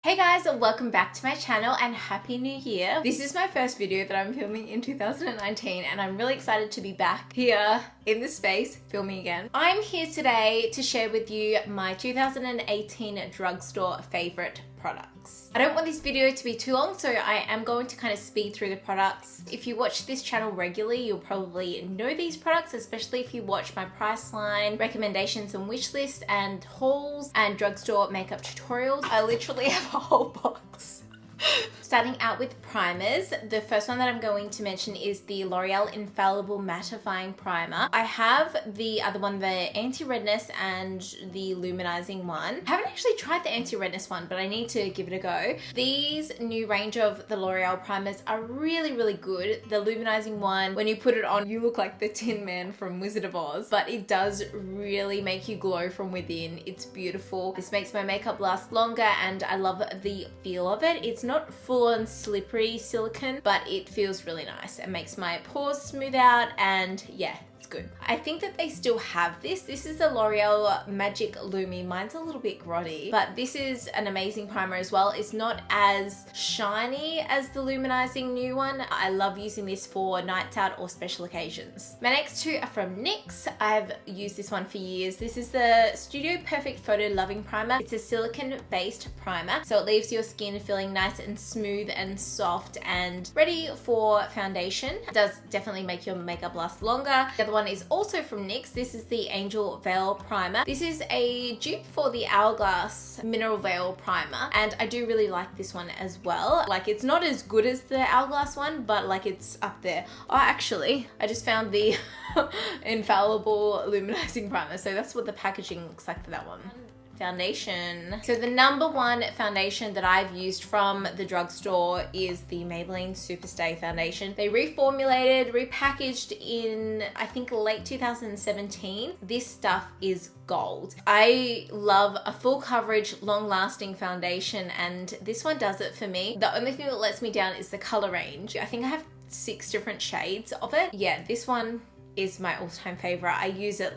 Hey guys, welcome back to my channel and Happy New Year. This is my first video that I'm filming in 2019 and I'm really excited to be back here in this space filming again. I'm here today to share with you my 2018 drugstore favorite products. I don't want this video to be too long, so I am going to kind of speed through the products. If you watch this channel regularly, you'll probably know these products, especially if you watch my Priceline recommendations and wish lists and hauls and drugstore makeup tutorials. I literally have a whole box. Starting out with primers, the first one that I'm going to mention is the L'Oreal Infallible Mattifying Primer. I have the other one, the anti-redness and the luminizing one. I haven't actually tried the anti-redness one, but I need to give it a go. These new range of the L'Oreal primers are really, really good. The luminizing one, when you put it on, you look like the Tin Man from Wizard of Oz, but it does really make you glow from within. It's beautiful. This makes my makeup last longer and I love the feel of it. It's not full-on slippery silicone, but it feels really nice. It makes my pores smooth out and yeah, it's good. I think that they still have this. This is the L'Oreal Magic Lumi. Mine's a little bit grotty, but this is an amazing primer as well. It's not as shiny as the luminizing new one. I love using this for nights out or special occasions. My next two are from NYX. I've used this one for years. This is the Studio Perfect Photo Loving Primer. It's a silicone-based primer, so it leaves your skin feeling nice and smooth and soft and ready for foundation. It does definitely make your makeup last longer. The other one is also from NYX. This is the Angel Veil Primer. This is a dupe for the Hourglass Mineral Veil Primer, and I do really like this one as well. Like, it's not as good as the Hourglass one, but like it's up there. Oh, actually, I just found the Infallible Luminizing Primer, so that's what the packaging looks like for that one. Foundation. So the number one foundation that I've used from the drugstore is the Maybelline Superstay foundation. They reformulated, repackaged in, I think, late 2017. This stuff is gold. I love a full coverage, long-lasting foundation, and this one does it for me. The only thing that lets me down is the color range. I think I have 6 different shades of it. Yeah, this one is my all-time favorite. I use it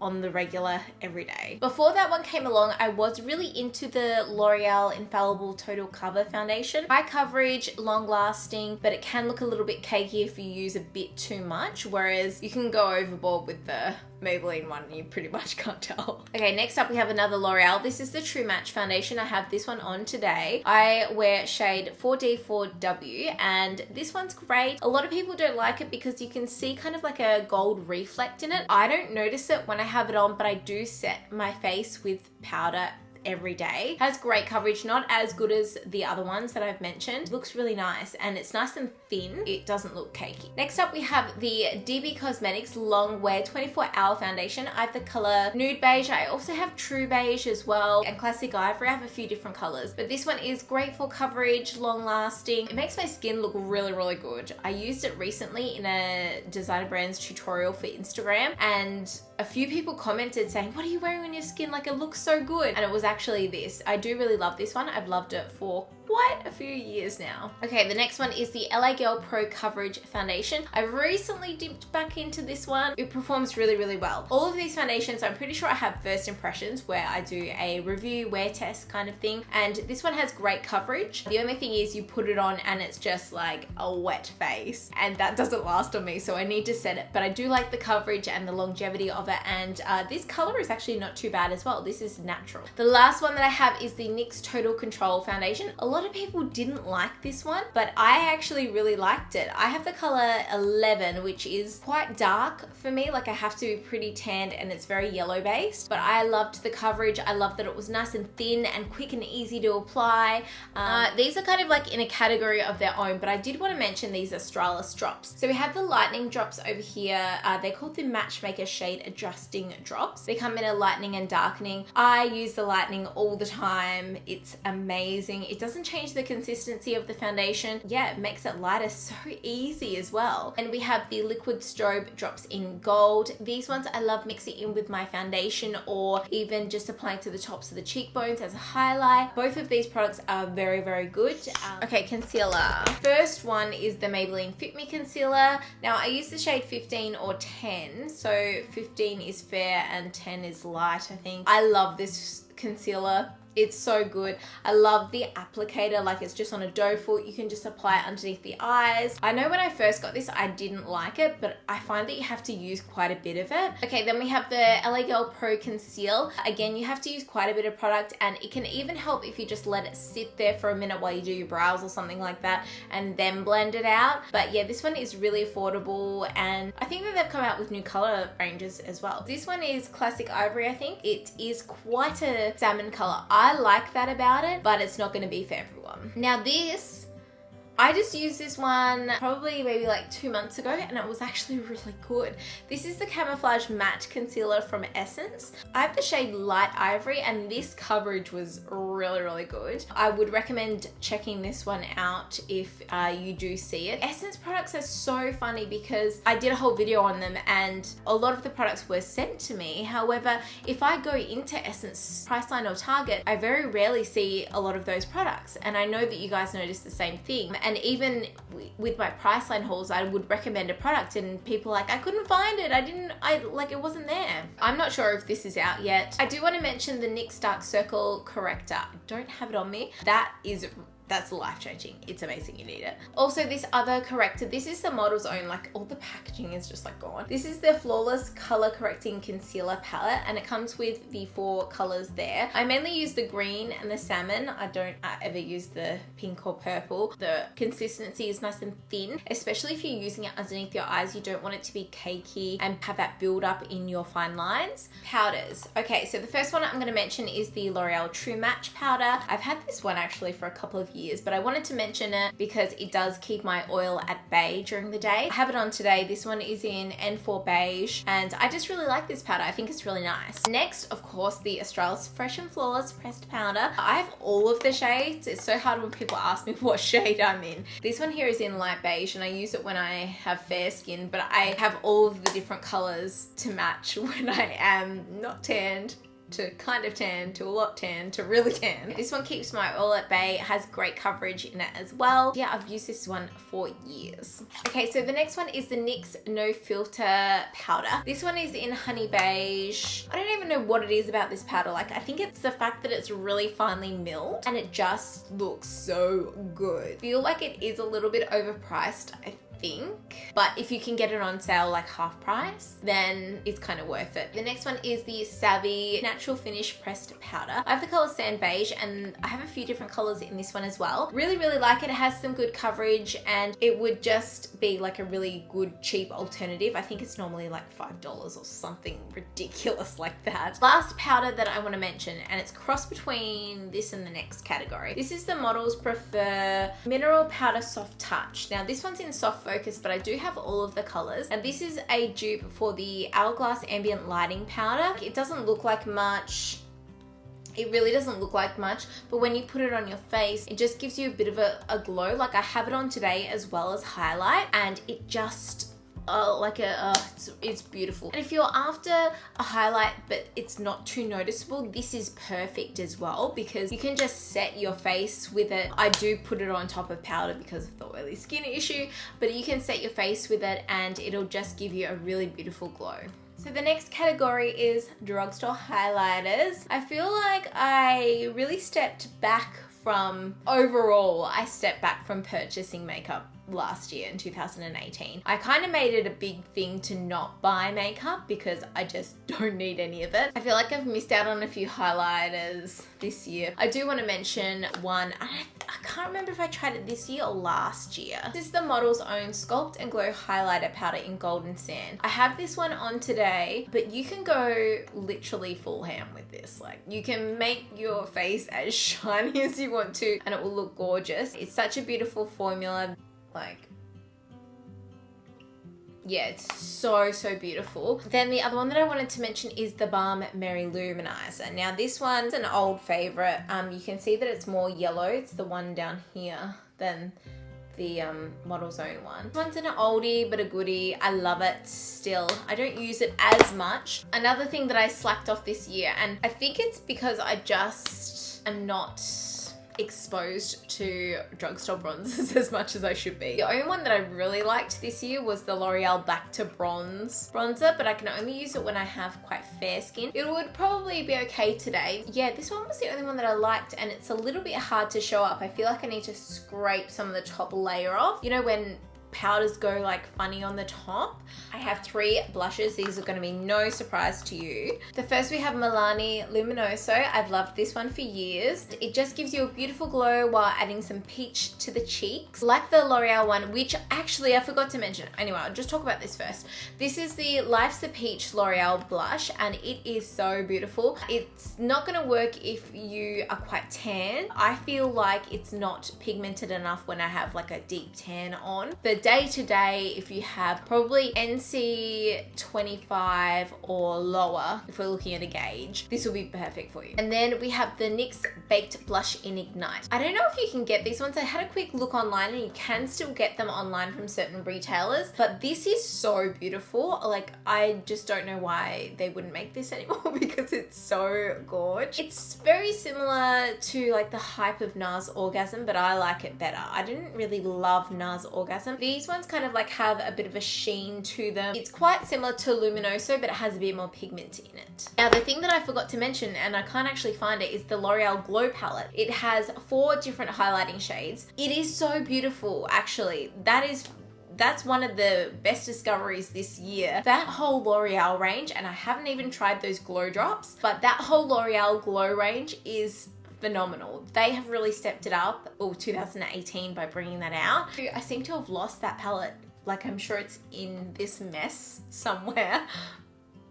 on the regular every day. Before that one came along, I was really into the L'Oreal Infallible Total Cover Foundation. High coverage, long lasting, but it can look a little bit cakey if you use a bit too much, whereas you can go overboard with the Maybelline one, you pretty much can't tell. Okay, next up we have another L'Oreal. This is the True Match foundation. I have this one on today. I wear shade 4D4W and this one's great. A lot of people don't like it because you can see kind of like a gold reflect in it. I don't notice it when I have it on, but I do set my face with powder every day. Has great coverage, not as good as the other ones that I've mentioned. Looks really nice and it's nice and thin. It doesn't look cakey. Next up we have the DB Cosmetics Long Wear 24-Hour Foundation. I have the color Nude Beige. I also have True Beige as well and Classic Ivory. I have a few different colors, but this one is great for coverage, long lasting. It makes my skin look really, really good. I used it recently in a designer brands tutorial for Instagram and a few people commented saying, "What are you wearing on your skin? Like, it looks so good." And it was actually this. I do really love this one. I've loved it for quite a few years now. Okay, the next one is the LA Girl Pro Coverage Foundation. I've recently dipped back into this one. It performs really, really well. All of these foundations, I'm pretty sure I have first impressions where I do a review, wear test kind of thing. And this one has great coverage. The only thing is you put it on and it's just like a wet face. And that doesn't last on me, so I need to set it. But I do like the coverage and the longevity of it. And this color is actually not too bad as well. This is natural. The last one that I have is the NYX Total Control Foundation. A lot of people didn't like this one, but I actually really liked it. I have the color 11, which is quite dark for me. Like, I have to be pretty tanned and it's very yellow based, but I loved the coverage. I loved that it was nice and thin and quick and easy to apply. These are kind of like in a category of their own, but I did want to mention these Australis drops. So we have the lightning drops over here. They're called the Matchmaker Shade Adjusting Drops. They come in a lightening and darkening. I use the lightening all the time. It's amazing. It doesn't change the consistency of the foundation. Yeah, it makes it lighter so easy as well. And we have the liquid strobe drops in gold. These ones I love mixing in with my foundation or even just applying to the tops of the cheekbones as a highlight. Both of these products are very, very good. Okay, concealer. First one is the Maybelline Fit Me Concealer. Now I use the shade 15 or 10. So 15 is fair and 10 is light, I think. I love this concealer. It's so good. I love the applicator, like it's just on a doe foot. You can just apply it underneath the eyes. I know when I first got this, I didn't like it, but I find that you have to use quite a bit of it. Okay, then we have the LA Girl Pro Conceal. Again, you have to use quite a bit of product, and it can even help if you just let it sit there for a minute while you do your brows or something like that and then blend it out. But yeah, this one is really affordable, and I think that they've come out with new color ranges as well. This one is Classic Ivory, I think. It is quite a salmon color. I like that about it, but it's not going to be for everyone. Now this, I just used this one probably maybe like 2 months ago, and it was actually really good. This is the Camouflage Matte Concealer from Essence. I have the shade Light Ivory, and this coverage was really good. I would recommend checking this one out if you do see it. Essence products are so funny because I did a whole video on them, and a lot of the products were sent to me. However, if I go into Essence, Priceline or Target, I very rarely see a lot of those products, and I know that you guys notice the same thing. And even with my Priceline hauls, I would recommend a product and people are like, I couldn't find it. It wasn't there. I'm not sure if this is out yet. I do want to mention the NYX Dark Circle Corrector. I don't have it on me. That's life-changing. It's amazing, you need it. Also, this other corrector, this is the Model's Own, like all the packaging is just like gone. This is the Flawless Color Correcting Concealer Palette, and it comes with the 4 colors there. I mainly use the green and the salmon. I don't ever use the pink or purple. The consistency is nice and thin, especially if you're using it underneath your eyes. You don't want it to be cakey and have that build up in your fine lines. Powders. Okay, so the first one I'm gonna mention is the L'Oreal True Match Powder. I've had this one actually for a couple of years, but I wanted to mention it because it does keep my oil at bay during the day. I have it on today. This one is in N4 Beige, and I just really like this powder. I think it's really nice. Next, of course, the Australis Fresh and Flawless Pressed Powder. I have all of the shades. It's so hard when people ask me what shade I'm in. This one here is in Light Beige, and I use it when I have fair skin, but I have all of the different colors to match when I am not tanned, to kind of tan, to a lot tan, to really tan. This one keeps my oil at bay, has great coverage in it as well. Yeah, I've used this one for years. Okay, so the next one is the NYX No Filter Powder. This one is in Honey Beige. I don't even know what it is about this powder. Like, I think it's the fact that it's really finely milled and it just looks so good. I feel like it is a little bit overpriced, I think, but if you can get it on sale like half price, then it's kind of worth it. The next one is the Savvy Natural Finish Pressed Powder. I have the color Sand Beige, and I have a few different colors in this one as well. Really like it. It has some good coverage, and it would just be like a really good cheap alternative. I think it's normally like $5 or something ridiculous like that. Last powder that I want to mention, and it's cross between this and the next category. This is the Models Prefer Mineral Powder Soft Touch. Now this one's in Soft Focus, but I do have all of the colors, and this is a dupe for the Hourglass Ambient Lighting Powder. It doesn't look like much. It really doesn't look like much, but when you put it on your face, it just gives you a bit of a glow. Like, I have it on today as well as highlight, and it just it's beautiful. And if you're after a highlight but it's not too noticeable, this is perfect as well, because you can just set your face with it. I do put it on top of powder because of the oily skin issue, but you can set your face with it and it'll just give you a really beautiful glow. So the next category is drugstore highlighters. I feel like I really stepped back from purchasing makeup last year in 2018. I kind of made it a big thing to not buy makeup because I just don't need any of it. I feel like I've missed out on a few highlighters this year. I do want to mention one, I can't remember if I tried it this year or last year. This is the Model's Own Sculpt and Glow Highlighter Powder in Golden Sand. I have this one on today, but you can go literally full ham with this. Like, you can make your face as shiny as you want to and it will look gorgeous. It's such a beautiful formula. Like, yeah, it's so beautiful. Then the other one that I wanted to mention is TheBalm Mary Lumanizer. Now this one's an old favorite. You can see that it's more yellow. It's the one down here than the Model's Own one. This one's an oldie but a goodie. I love it still. I don't use it as much. Another thing that I slacked off this year, and I think it's because I just am not exposed to drugstore bronzers as much as I should be. The only one that I really liked this year was the L'Oreal Back to Bronze bronzer, but I can only use it when I have quite fair skin. It would probably be okay today. Yeah, this one was the only one that I liked, and it's a little bit hard to show up. I feel like I need to scrape some of the top layer off. You know when powders go like funny on the top? I have 3 blushes. These are going to be no surprise to you. The first we have Milani Luminoso. I've loved this one for years. It just gives you a beautiful glow while adding some peach to the cheeks. Like the L'Oreal one, which actually I forgot to mention. Anyway, I'll just talk about this first. This is the Life's the Peach L'Oreal blush, and it is so beautiful. It's not going to work if you are quite tan. I feel like it's not pigmented enough when I have like a deep tan on. The day to day, if you have probably NC 25 or lower, if we're looking at a gauge, this will be perfect for you. And then we have the NYX Baked Blush in Ignite. I don't know if you can get these ones. I had a quick look online, and you can still get them online from certain retailers, but this is so beautiful. Like, I just don't know why they wouldn't make this anymore because it's so gorgeous. It's very similar to like the hype of NARS Orgasm, but I like it better. I didn't really love NARS Orgasm. These ones kind of like have a bit of a sheen to them. It's quite similar to Luminoso, but it has a bit more pigment in it. Now, the thing that I forgot to mention, and I can't actually find it, is the L'Oreal Glow Palette. It has 4 different highlighting shades. It is so beautiful, actually. That's one of the best discoveries this year. That whole L'Oreal range, and I haven't even tried those glow drops, but that whole L'Oreal glow range is phenomenal. They have really stepped it up, 2018, by bringing that out. I seem to have lost that palette. Like, I'm sure it's in this mess somewhere,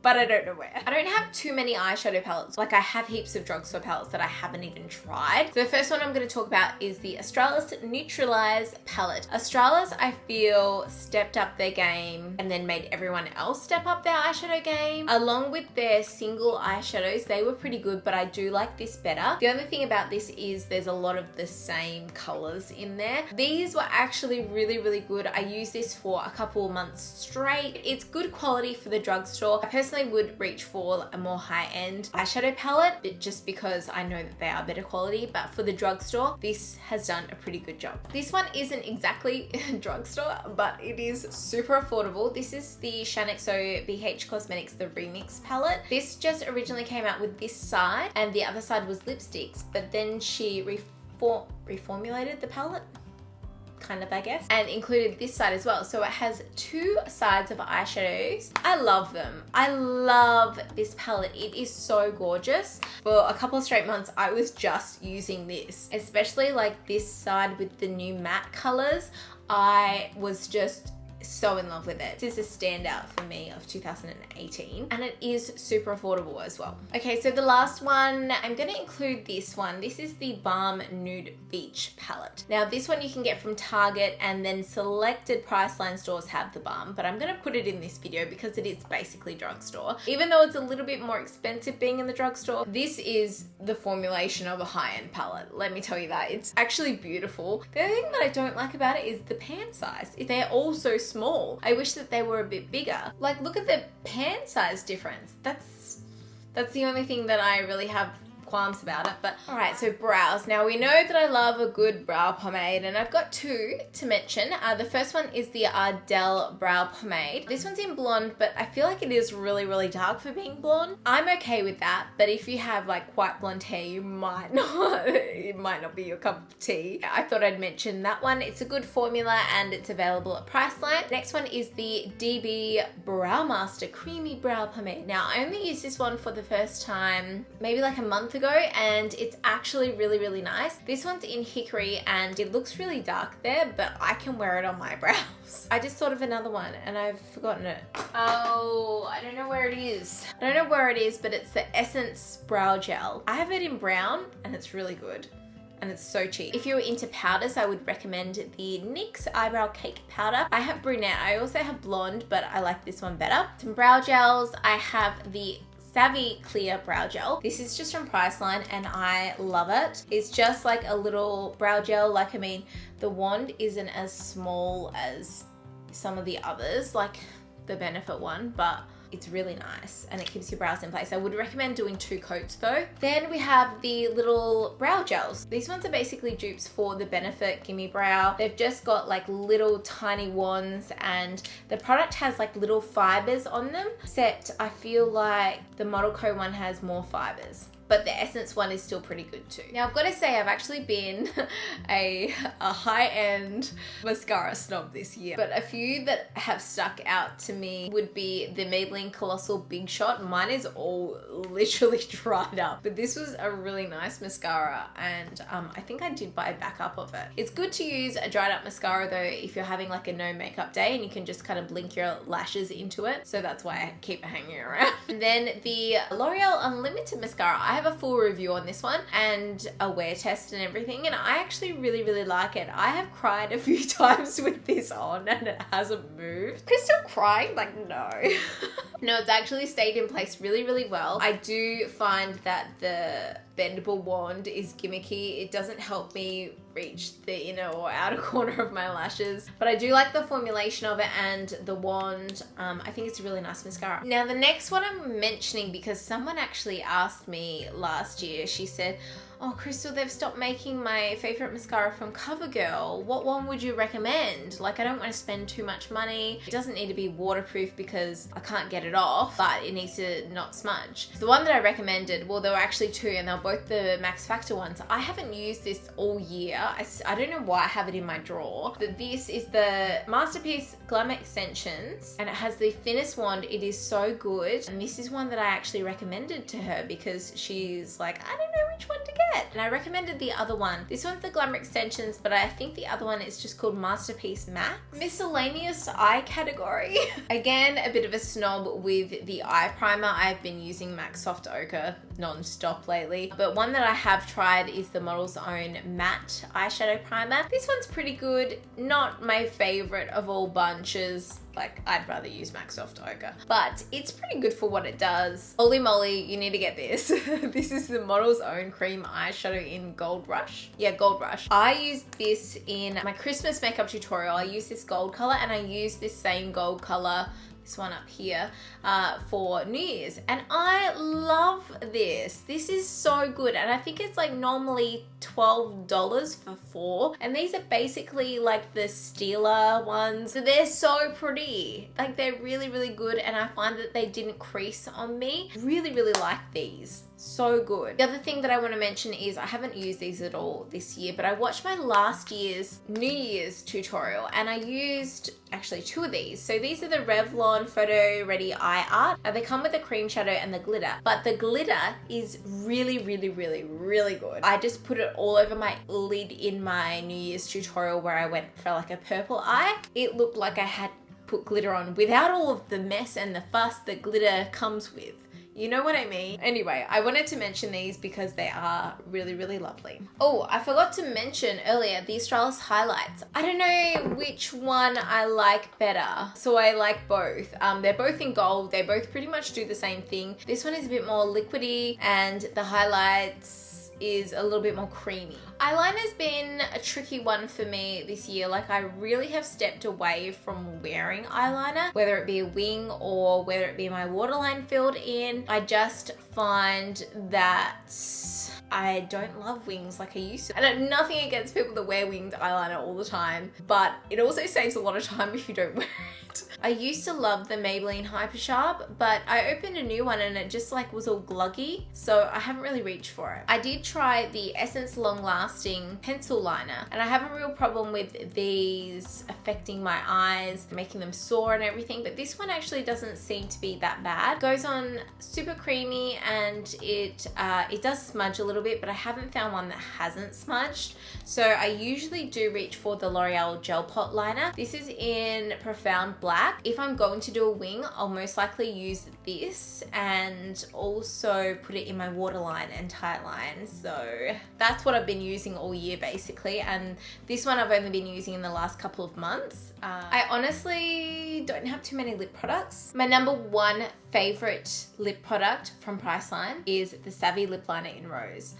but I don't know where. I don't have too many eyeshadow palettes. Like, I have heaps of drugstore palettes that I haven't even tried. So the first one I'm going to talk about is the Australis Neutralize palette. Australis, I feel, stepped up their game and then made everyone else step up their eyeshadow game. Along with their single eyeshadows, they were pretty good, but I do like this better. The only thing about this is there's a lot of the same colors in there. These were actually really, really good. I used this for a couple of months straight. It's good quality for the drugstore. I personally would reach for a more high-end eyeshadow palette, but just because I know that they are better quality. But for the drugstore, this has done a pretty good job. This one isn't exactly drugstore, but it is super affordable. This is the Shaaanxo BH Cosmetics The Remix palette. This just originally came out with this side, and the other side was lipsticks, but then she reformulated the palette, kind of, I guess, and included this side as well. So it has 2 sides of eyeshadows. I love them. I love this palette. It is so gorgeous. For a couple of straight months, I was just using this, especially like this side with the new matte colors. I was just so in love with it. This is a standout for me of 2018, and it is super affordable as well. Okay, so the last one, I'm going to include this one. This is the TheBalm Nude Beach palette. Now, this one you can get from Target, and then selected Priceline stores have TheBalm, but I'm going to put it in this video because it is basically drugstore. Even though it's a little bit more expensive being in the drugstore, this is the formulation of a high-end palette. Let me tell you that. It's actually beautiful. The only thing that I don't like about it is the pan size. They're all so small. I wish that they were a bit bigger. Like, look at the pan size difference. That's the only thing that I really have qualms about it. But all right, so brows. Now, we know that I love a good brow pomade, and I've got 2 to mention. The first one is the Ardell Brow Pomade. This one's in blonde, but I feel like it is really, really dark for being blonde. I'm okay with that, but if you have like quite blonde hair, you might not, it might not be your cup of tea. I thought I'd mention that one. It's a good formula, and it's available at Priceline. Next one is the DB Brow Master Creamy Brow Pomade. Now, I only used this one for the first time maybe like a month ago, and it's actually really, really nice. This one's in Hickory, and it looks really dark there, but I can wear it on my brows. I just thought of another one, and I've forgotten it. Oh, I don't know where it is. I don't know where it is, but it's the Essence Brow Gel. I have it in brown, and it's really good. And it's so cheap. If you're into powders, I would recommend the NYX Eyebrow Cake Powder. I have brunette. I also have blonde, but I like this one better. Some brow gels. I have the Savvy Clear Brow Gel. This is just from Priceline, and I love it. It's just like a little brow gel. Like, I mean, the wand isn't as small as some of the others, like the Benefit one, but It's really nice and it keeps your brows in place. I would recommend doing 2 coats though. Then we have the little brow gels. These ones are basically dupes for the Benefit Gimme Brow. They've just got like little tiny wands and the product has like little fibers on them, except I feel like the ModelCo one has more fibers. But the Essence one is still pretty good too. Now I've got to say I've actually been a high-end mascara snob this year, but a few that have stuck out to me would be the Maybelline Colossal Big Shot. Mine is all literally dried up, but this was a really nice mascara and I think I did buy a backup of it. It's good to use a dried up mascara though if you're having like a no makeup day and you can just kind of blink your lashes into it. So that's why I keep it hanging around. And then the L'Oreal Unlimited mascara. I have a full review on this one and a wear test and everything, and I actually really like it. I have cried a few times with this on and it hasn't moved. Crystal crying? Like, no. No, it's actually stayed in place really well. I do find that the bendable wand is gimmicky. It doesn't help me reach the inner or outer corner of my lashes, but I do like the formulation of it and the wand. I think it's a really nice mascara. Now the next one I'm mentioning because someone actually asked me last year. She said, oh Crystal, they've stopped making my favorite mascara from CoverGirl. What one would you recommend? Like, I don't want to spend too much money. It doesn't need to be waterproof because I can't get it off, but it needs to not smudge. The one that I recommended, well, there were actually 2 and they're both the Max Factor ones. I haven't used this all year. I don't know why I have it in my drawer, but this is the Masterpiece Glam Extensions and it has the thinnest wand. It is so good. And this is one that I actually recommended to her because she's like, I don't know which one to get. And I recommended the other one. This one's the Glamour Extensions, but I think the other one is just called Masterpiece Max. Miscellaneous eye category. Again, a bit of a snob with the eye primer. I've been using MAC Soft Ochre non-stop lately, but one that I have tried is the Model's Own Matte Eyeshadow Primer. This one's pretty good. Not my favorite of all bunches. Like, I'd rather use MAC Soft Ochre, but it's pretty good for what it does. Holy moly, you need to get this. This is the Model's Own Cream Eyeshadow in Gold Rush. Yeah, Gold Rush. I used this in my Christmas makeup tutorial. I used this gold color and I used this same gold color, this one up here, for New Year's, and I love this. This is so good, and I think it's like normally $12 for 4, and these are basically like the Stila ones. So they're so pretty. Like, they're really good, and I find that they didn't crease on me. Really like these. So good. The other thing that I want to mention is I haven't used these at all this year, but I watched my last year's New Year's tutorial and I used actually 2 of these. So these are the Revlon Photo Ready Eye Art. Now they come with the cream shadow and the glitter, but the glitter is really good. I just put it all over my lid in my New Year's tutorial where I went for like a purple eye. It looked like I had put glitter on without all of the mess and the fuss that glitter comes with. You know what I mean? Anyway, I wanted to mention these because they are really lovely. Oh, I forgot to mention earlier the Australis highlights. I don't know which one I like better, so I like both. They're both in gold. They both pretty much do the same thing. This one is a bit more liquidy and the highlights is a little bit more creamy. Eyeliner's been a tricky one for me this year. Like, I really have stepped away from wearing eyeliner, whether it be a wing or whether it be my waterline filled in. I just find that I don't love wings like I used to. And I have nothing against people that wear winged eyeliner all the time, but it also saves a lot of time if you don't wear it. I used to love the Maybelline Hyper Sharp, but I opened a new one and it just like was all gluggy, so I haven't really reached for it. I did try the Essence Long Lasting Pencil Liner, and I have a real problem with these affecting my eyes, making them sore and everything, but this one actually doesn't seem to be that bad. It goes on super creamy and it does smudge a little bit, but I haven't found one that hasn't smudged. So I usually do reach for the L'Oreal Gel Pot Liner. This is in Profound Black. If I'm going to do a wing, I'll most likely use this and also put it in my waterline and tight line. So that's what I've been using all year basically, and this one I've only been using in the last couple of months. I honestly don't have too many lip products. My number 1 favorite lip product from Priceline is the Savvy Lip Liner in Rose.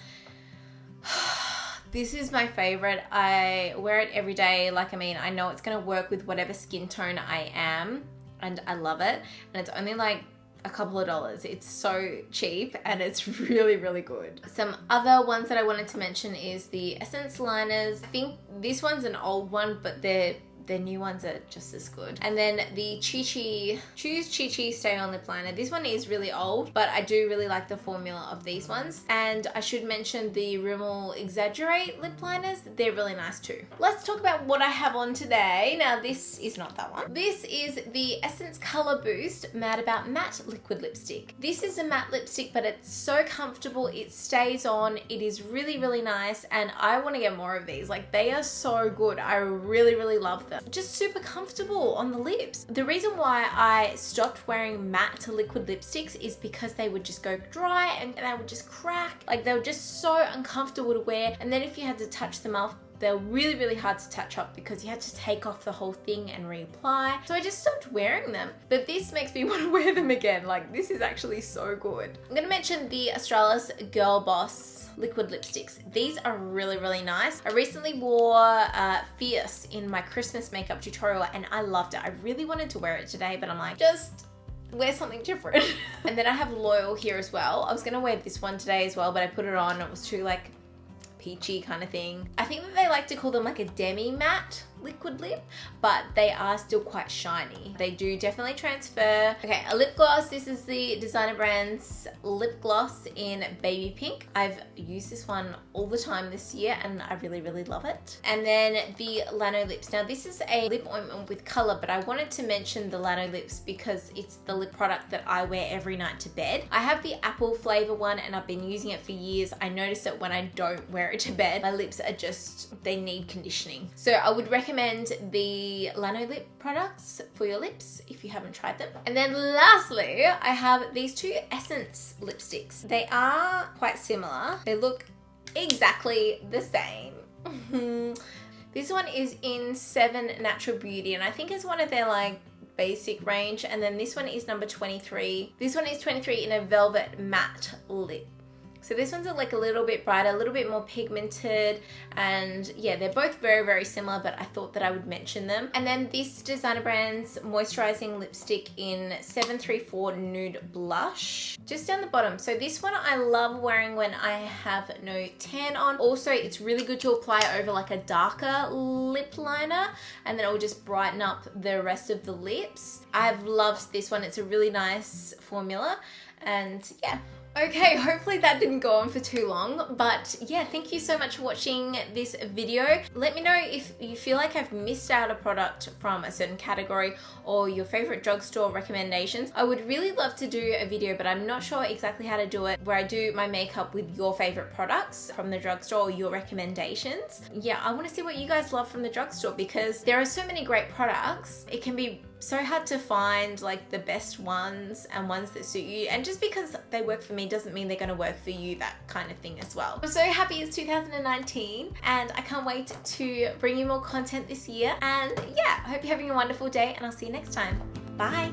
This is my favorite. I wear it every day. Like, I mean, I know it's gonna work with whatever skin tone I am, and I love it. And it's only like a couple of dollars. It's so cheap and it's really, really good. Some other ones that I wanted to mention is the Essence liners. I think this one's an old one, but their new ones are just as good. And then the Choose Chi Chi Stay On Lip Liner. This one is really old, but I do really like the formula of these ones. And I should mention the Rimmel Exaggerate lip liners. They're really nice too. Let's talk about what I have on today. Now, this is not that one. This is the Essence Color Boost Mad About Matte Liquid Lipstick. This is a matte lipstick, but it's so comfortable. It stays on. It is really, really nice. And I want to get more of these. Like, they are so good. I really, really love them. Just super comfortable on the lips. The reason why I stopped wearing matte to liquid lipsticks is because they would just go dry and they would just crack. Like, they were just so uncomfortable to wear. And then if you had to touch them off, they're really, really hard to touch up because you had to take off the whole thing and reapply. So I just stopped wearing them. But this makes me want to wear them again. Like, this is actually so good. I'm gonna mention the Australis Girl Boss liquid lipsticks. These are really, really nice. I recently wore Fierce in my Christmas makeup tutorial and I loved it. I really wanted to wear it today, but I'm like, just wear something different. And then I have Loyal here as well. I was gonna wear this one today as well, but I put it on. It was too like peachy kind of thing. I think that they like to call them like a demi matte liquid lip, but they are still quite shiny. They do definitely transfer. Okay, a lip gloss. This is the designer brand's lip gloss in baby pink. I've used this one all the time this year and I really, really love it. And then the Lano lips. Now this is a lip ointment with color, but I wanted to mention the Lano lips because it's the lip product that I wear every night to bed. I have the apple flavor one and I've been using it for years. I notice that when I don't wear it to bed, my lips are just, they need conditioning. So I would recommend the Lano lip products for your lips if you haven't tried them. And then lastly, I have these two Essence lipsticks. They are quite similar. They look exactly the same. This one is in 7 Natural Beauty and I think it's one of their like basic range. And then this one is number 23. This one is 23 in a velvet matte lip. So this one's like a little bit brighter, a little bit more pigmented, and yeah, they're both very, very similar, but I thought that I would mention them. And then this designer brand's moisturizing lipstick in 734 Nude Blush, just down the bottom. So this one I love wearing when I have no tan on. Also, it's really good to apply over like a darker lip liner, and then it will just brighten up the rest of the lips. I've loved this one. It's a really nice formula, and yeah. Okay, hopefully that didn't go on for too long, but yeah, thank you so much for watching this video. Let me know if you feel like I've missed out a product from a certain category or your favorite drugstore recommendations. I would really love to do a video, but I'm not sure exactly how to do it, where I do my makeup with your favorite products from the drugstore or your recommendations. Yeah, I want to see what you guys love from the drugstore because there are so many great products. It can be so hard to find like the best ones and ones that suit you, and just because they work for me doesn't mean they're going to work for you, that kind of thing as well. I'm so happy it's 2019 and I can't wait to bring you more content this year, and yeah, I hope you're having a wonderful day and I'll see you next time. Bye.